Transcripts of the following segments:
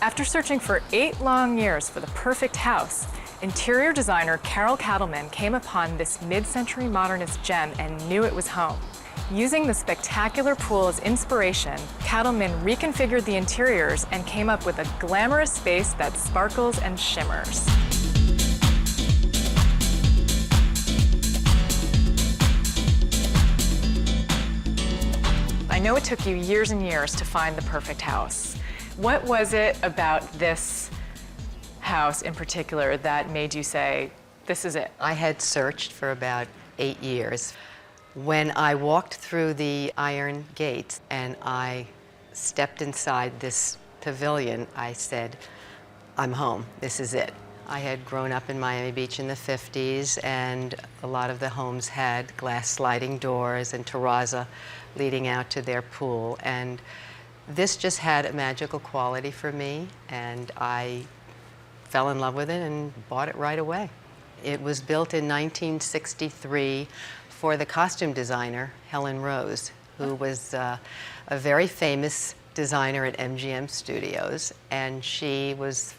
After searching for 8 long years for the perfect house, interior designer Katleman came upon this mid-century modernist gem and knew it was home. Using the spectacular pool as inspiration, Katleman reconfigured the interiors and came up with a glamorous space that sparkles and shimmers. I know it took you years and years to find the perfect house. What was it about this house in particular that made you say, this is it? I had searched for about 8 years. When I walked through the iron gates and I stepped inside this pavilion, I said, I'm home, this is it. I had grown up in Miami Beach in the 50s, and a lot of the homes had glass sliding doors and terrazzo leading out to their pool. And this just had a magical quality for me, and I fell in love with it and bought it right away. It was built in 1963 for the costume designer, Helen Rose, who was a very famous designer at MGM Studios, and she was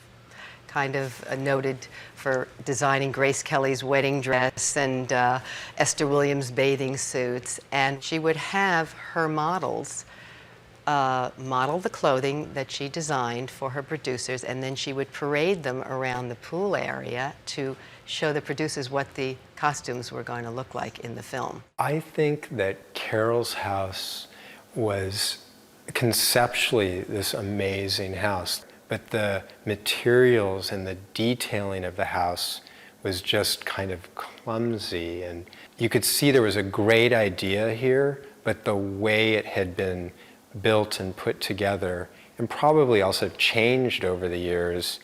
kind of noted for designing Grace Kelly's wedding dress and Esther Willams' bathing suits. And she would have her models model the clothing that she designed for her producers, and then she would parade them around the pool area to show the producers what the costumes were going to look like in the film. I think that Carol's house was conceptually this amazing house, but the materials and the detailing of the house was just kind of clumsy, and you could see there was a great idea here, but the way it had been built and put together, and probably also changed over the years,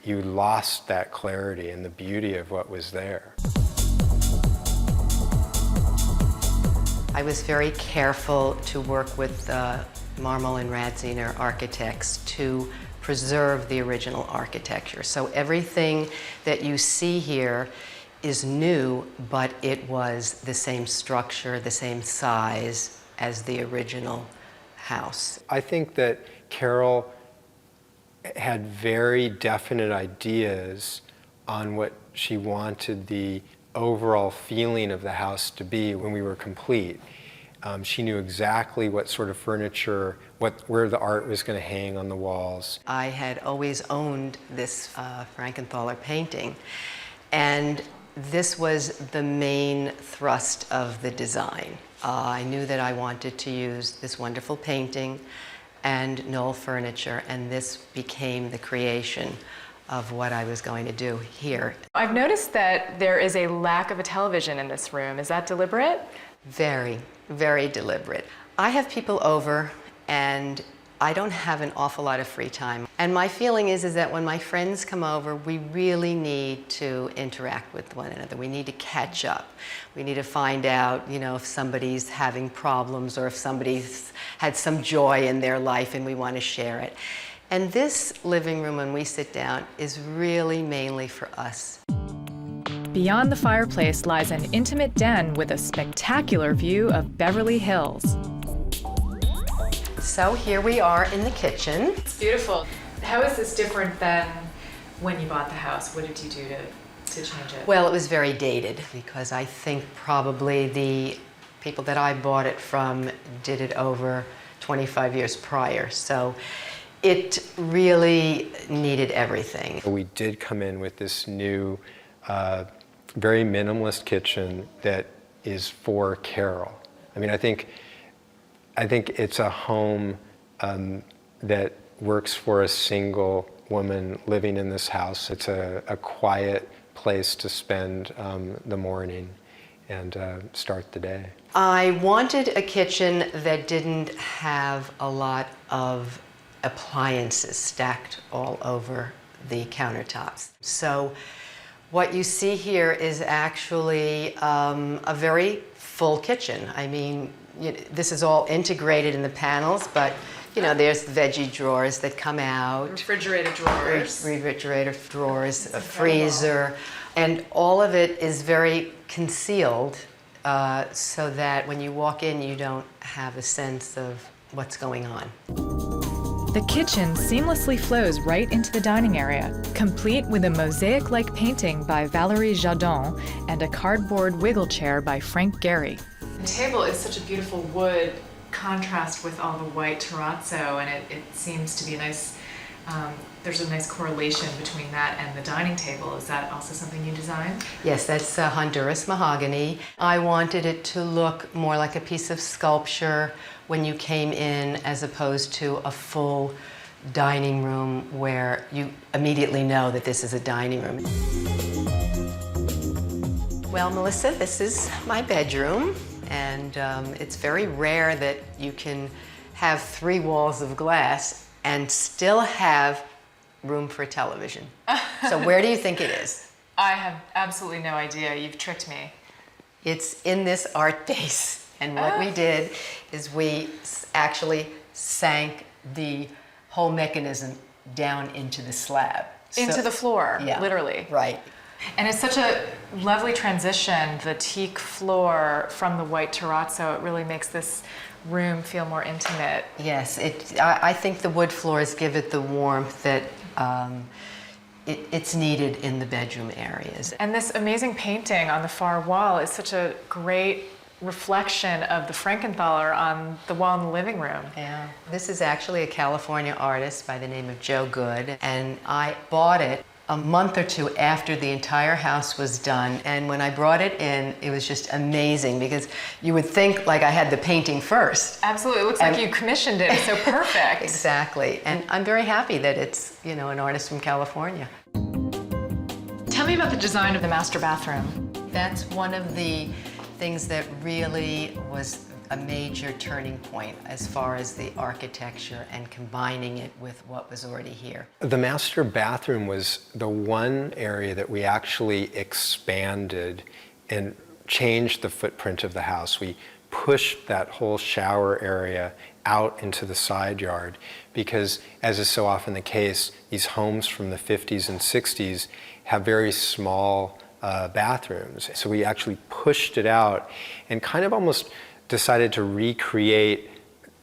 you lost that clarity and the beauty of what was there. I was very careful to work with Marmol and Radziner architects to preserve the original architecture. So everything that you see here is new, but it was the same structure, the same size as the original house. I think that Carol had very definite ideas on what she wanted the overall feeling of the house to be when we were complete. She knew exactly what sort of furniture, where the art was going to hang on the walls. I had always owned this Frankenthaler painting, and this was the main thrust of the design. I knew that I wanted to use this wonderful painting and Knoll furniture, and this became the creation of what I was going to do here. I've noticed that there is a lack of a television in this room. Is that deliberate? Very, very deliberate. I have people over, and I don't have an awful lot of free time. And my feeling is that when my friends come over, we really need to interact with one another. We need to catch up. We need to find out, if somebody's having problems or if somebody's had some joy in their life and we want to share it. And this living room, when we sit down, is really mainly for us. Beyond the fireplace lies an intimate den with a spectacular view of Beverly Hills. So here we are in the kitchen. It's beautiful. How is this different than when you bought the house? What did you do to change it? Well, it was very dated because I think probably the people that I bought it from did it over 25 years prior. So it really needed everything. We did come in with this new, very minimalist kitchen that is for Carol. I mean, I think it's a home that works for a single woman living in this house. It's a quiet place to spend the morning and start the day. I wanted a kitchen that didn't have a lot of appliances stacked all over the countertops. So what you see here is actually a very full kitchen. I mean, this is all integrated in the panels, but there's the veggie drawers that come out. Refrigerator drawers. Refrigerator drawers, a freezer, and all of it is very concealed so that when you walk in, you don't have a sense of what's going on. The kitchen seamlessly flows right into the dining area, complete with a mosaic-like painting by Valerie Jardin and a cardboard wiggle chair by Frank Gehry. The table is such a beautiful wood contrast with all the white terrazzo, and it seems to be a nice, there's a nice correlation between that and the dining table. Is that also something you designed? Yes, that's Honduras mahogany. I wanted it to look more like a piece of sculpture when you came in, as opposed to a full dining room where you immediately know that this is a dining room. Well, Melissa, this is my bedroom, and it's very rare that you can have 3 walls of glass and still have room for a television. So where do you think it is? I have absolutely no idea. You've tricked me. It's in this art base. And what we did is we actually sank the whole mechanism down into the slab. Into the floor, yeah, literally. Right. And it's such a lovely transition, the teak floor from the white terrazzo. It really makes this room feel more intimate. Yes, I think the wood floors give it the warmth that it's needed in the bedroom areas. And this amazing painting on the far wall is such a great reflection of the Frankenthaler on the wall in the living room. Yeah. This is actually a California artist by the name of Joe Good, and I bought it a month or 2 after the entire house was done. And when I brought it in, it was just amazing, because you would think like I had the painting first. Absolutely, it looks like you commissioned it. It's so perfect. Exactly, and I'm very happy that it's, you know, an artist from California. Tell me about the design of the master bathroom. That's one of the things that really was a major turning point as far as the architecture and combining it with what was already here. The master bathroom was the one area that we actually expanded and changed the footprint of the house. We pushed that whole shower area out into the side yard because, as is so often the case, these homes from the 50s and 60s have very small bathrooms. So we actually pushed it out and kind of almost decided to recreate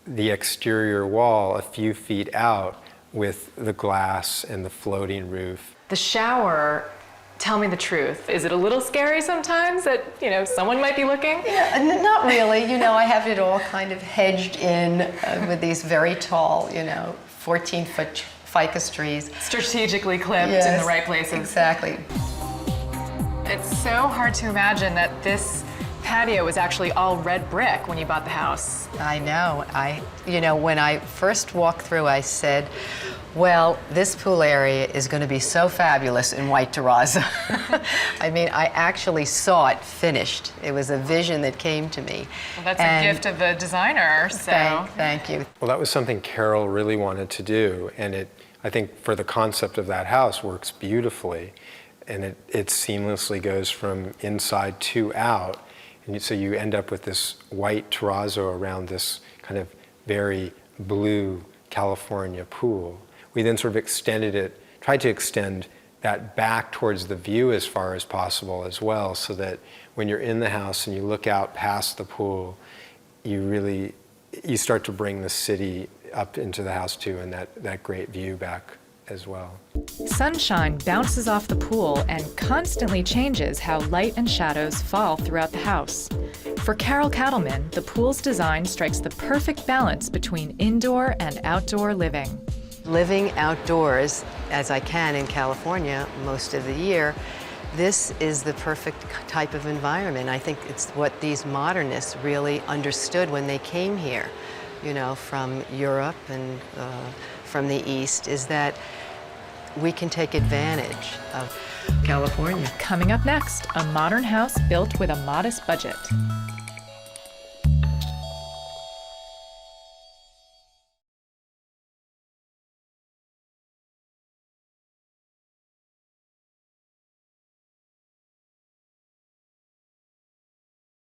the exterior wall a few feet out with the glass and the floating roof. The shower, tell me the truth. Is it a little scary sometimes that, you know, someone might be looking? Yeah, not really. You know, I have it all kind of hedged in with these very tall, you know, 14-foot ficus trees. Strategically clipped Yes, in the right places. Exactly. It's so hard to imagine that this patio was actually all red brick when you bought the house. I know. You know, when I first walked through, I said, well, this pool area is going to be so fabulous in white terrazzo. I mean, I actually saw it finished. It was a vision that came to me. Well, that's a gift of the designer, so. Thank you. Well, that was something Carol really wanted to do, and I think for the concept of that house works beautifully, and it seamlessly goes from inside to out. And so you end up with this white terrazzo around this kind of very blue California pool. We then sort of extended it, tried to extend that back towards the view as far as possible as well, so that when you're in the house and you look out past the pool, you start to bring the city up into the house too, and that great view back as well. Sunshine bounces off the pool and constantly changes how light and shadows fall throughout the house. For Carol Katleman, the pool's design strikes the perfect balance between indoor and outdoor living. Living outdoors, as I can in California most of the year, this is the perfect type of environment. I think it's what these modernists really understood when they came here, you know, from Europe and from the East, is that we can take advantage of California. Coming up next, a modern house built with a modest budget.